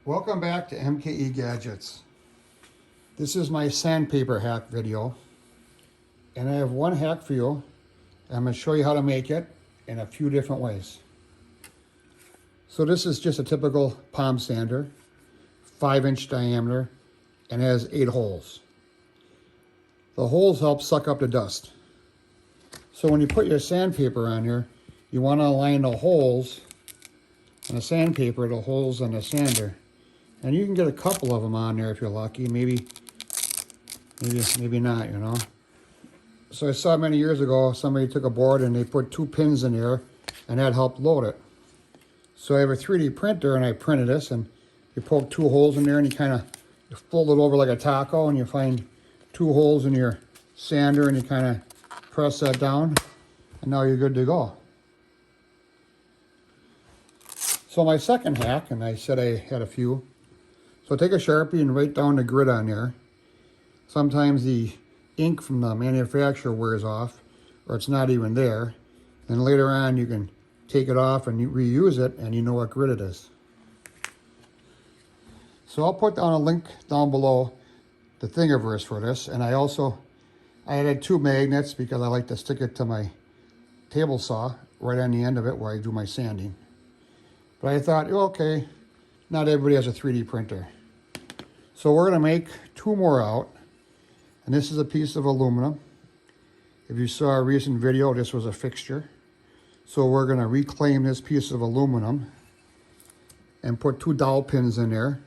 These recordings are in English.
Welcome back to MKE Gadgets. This is my sandpaper hack video, and I have one hack for you. I'm going to show you how to make it in a few different ways. So this is just a typical palm sander, 5-inch diameter, and has 8 holes. The holes help suck up the dust. So when you put your sandpaper on here, you want to align the holes in the sandpaper, the holes on the sander. And you can get a couple of them on there if you're lucky, maybe not, you know. So I saw many years ago, somebody took a board and they put 2 pins in there, and that helped load it. So I have a 3D printer, and I printed this, and you poke 2 holes in there, and you fold it over like a taco, and you find 2 holes in your sander, and you kind of press that down, and now you're good to go. So my second hack, and I said I had a few. So take a Sharpie and write down the grid on there. Sometimes the ink from the manufacturer wears off, or it's not even there. Then later on you can take it off and you reuse it, and you know what grid it is. So I'll put down a link down below, the Thingaverse for this. And I added 2 magnets because I like to stick it to my table saw right on the end of it where I do my sanding. But I thought, okay, not everybody has a 3D printer. So we're going to make 2 more out. And this is a piece of aluminum. If you saw a recent video, this was a fixture. So we're going to reclaim this piece of aluminum and put 2 dowel pins in there.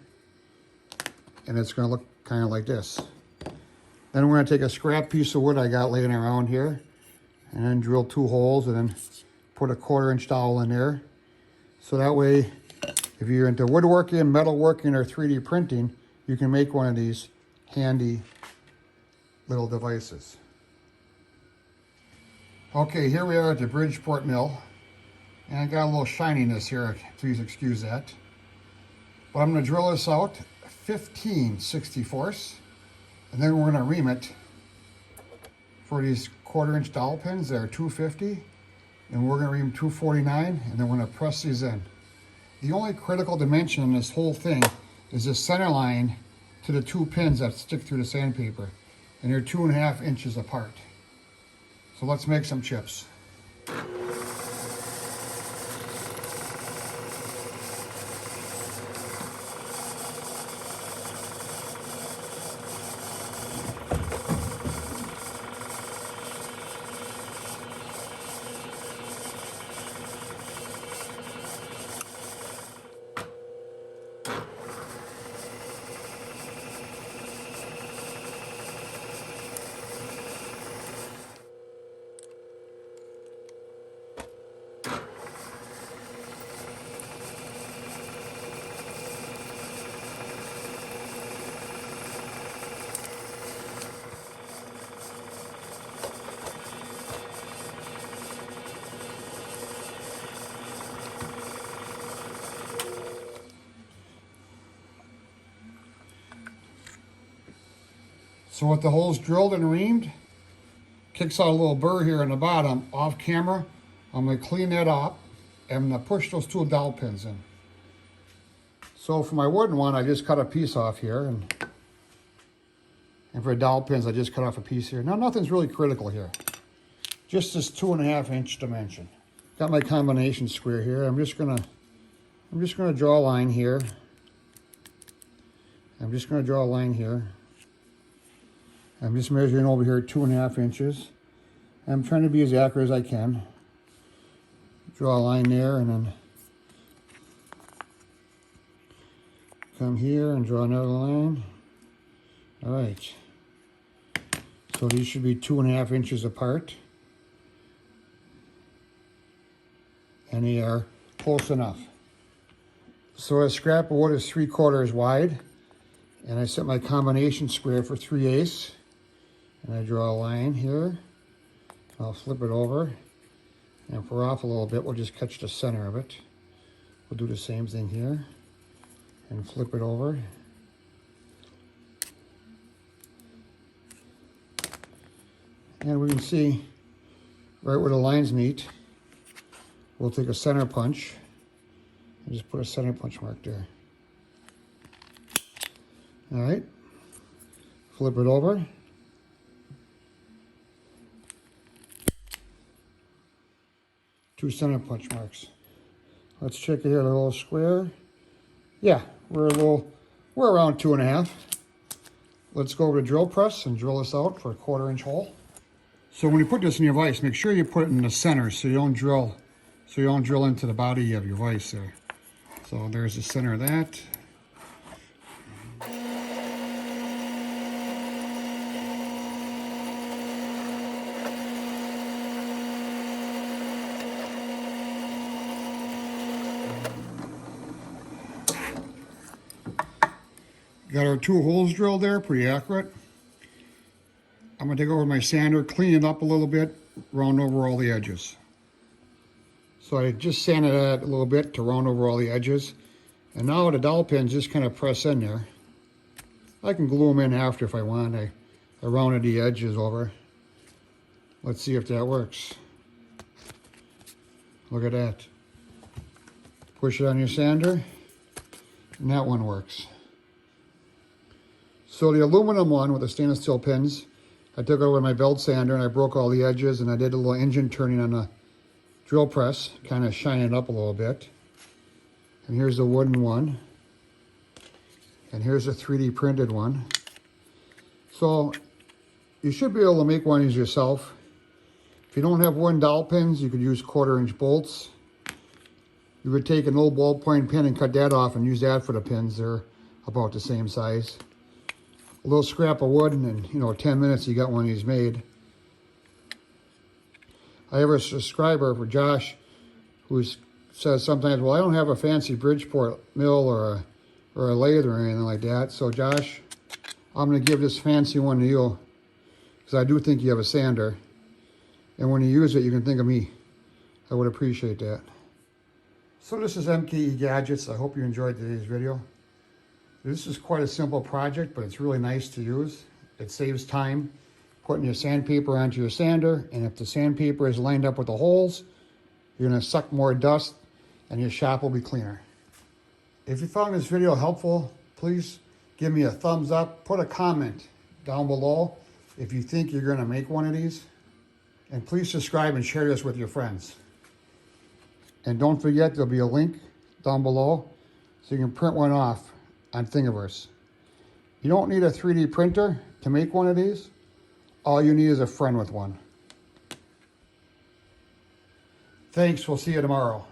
And it's going to look kind of like this. Then we're going to take a scrap piece of wood I got laying around here, and then drill 2 holes, and then put a 1/4-inch dowel in there. So that way, if you're into woodworking, metalworking, or 3D printing, you can make one of these handy little devices. Okay, here we are at the Bridgeport Mill. And I got a little shininess here, please excuse that. But I'm going to drill this out 15 64ths, and then we're going to ream it for these 1/4-inch dowel pins. They're 250, and we're going to ream 249, and then we're going to press these in. The only critical dimension in this whole thing is the center line to the 2 pins that stick through the sandpaper, and they're 2.5 inches apart. So let's make some chips. So with the holes drilled and reamed, kicks out a little burr here in the bottom. Off camera, I'm going to clean that up, and I'm going to push those 2 dowel pins in. So for my wooden one, I just cut a piece off here, and for dowel pins, I just cut off a piece here. Now nothing's really critical here, just this 2.5-inch dimension. Got my combination square here. I'm just gonna draw a line here. I'm just measuring over here 2.5 inches. I'm trying to be as accurate as I can. Draw a line there, and then come here and draw another line. All right. So these should be 2.5 inches apart. And they are close enough. So a scrap of wood is 3/4 wide. And I set my combination square for 3/8. And I draw a line here. I'll flip it over. And if we're off a little bit, we'll just catch the center of it. We'll do the same thing here. And flip it over. And we can see right where the lines meet. We'll take a center punch and just put a center punch mark there. All right, flip it over. Two center punch marks. Let's check it here, a little square. Yeah, we're around 2.5. Let's go over to drill press and drill this out for a 1/4 inch hole. So when you put this in your vise, make sure you put it in the center so you don't drill into the body of your vise there. So there's the center of that. Got our 2 holes drilled there, pretty accurate. I'm gonna take over my sander, clean it up a little bit, round over all the edges. So I just sanded that a little bit to round over all the edges. And now the dowel pins just kind of press in there. I can glue them in after if I want. I rounded the edges over. Let's see if that works. Look at that. Push it on your sander, and that one works. So the aluminum one with the stainless steel pins, I took it over my belt sander and I broke all the edges, and I did a little engine turning on the drill press, kind of shine it up a little bit. And here's the wooden one. And here's a 3D printed one. So you should be able to make one of these yourself. If you don't have wooden dowel pins, you could use 1/4 inch bolts. You would take an old ballpoint pen and cut that off and use that for the pins. They're about the same size. A little scrap of wood, and in 10 minutes you got one of these made. I have a subscriber for Josh who says sometimes, well, I don't have a fancy Bridgeport mill or a lathe or anything like that. So Josh, I'm going to give this fancy one to you because I do think you have a sander. And when you use it, you can think of me. I would appreciate that. So this is MKE Gadgets. I hope you enjoyed today's video. This is quite a simple project, but it's really nice to use. It saves time putting your sandpaper onto your sander, and if the sandpaper is lined up with the holes, you're going to suck more dust and your shop will be cleaner. If you found this video helpful, please give me a thumbs up. Put a comment down below if you think you're going to make one of these. And please subscribe and share this with your friends. And don't forget, there'll be a link down below so you can print one off on Thingaverse. You don't need a 3D printer to make one of these. All you need is a friend with one. Thanks, we'll see you tomorrow.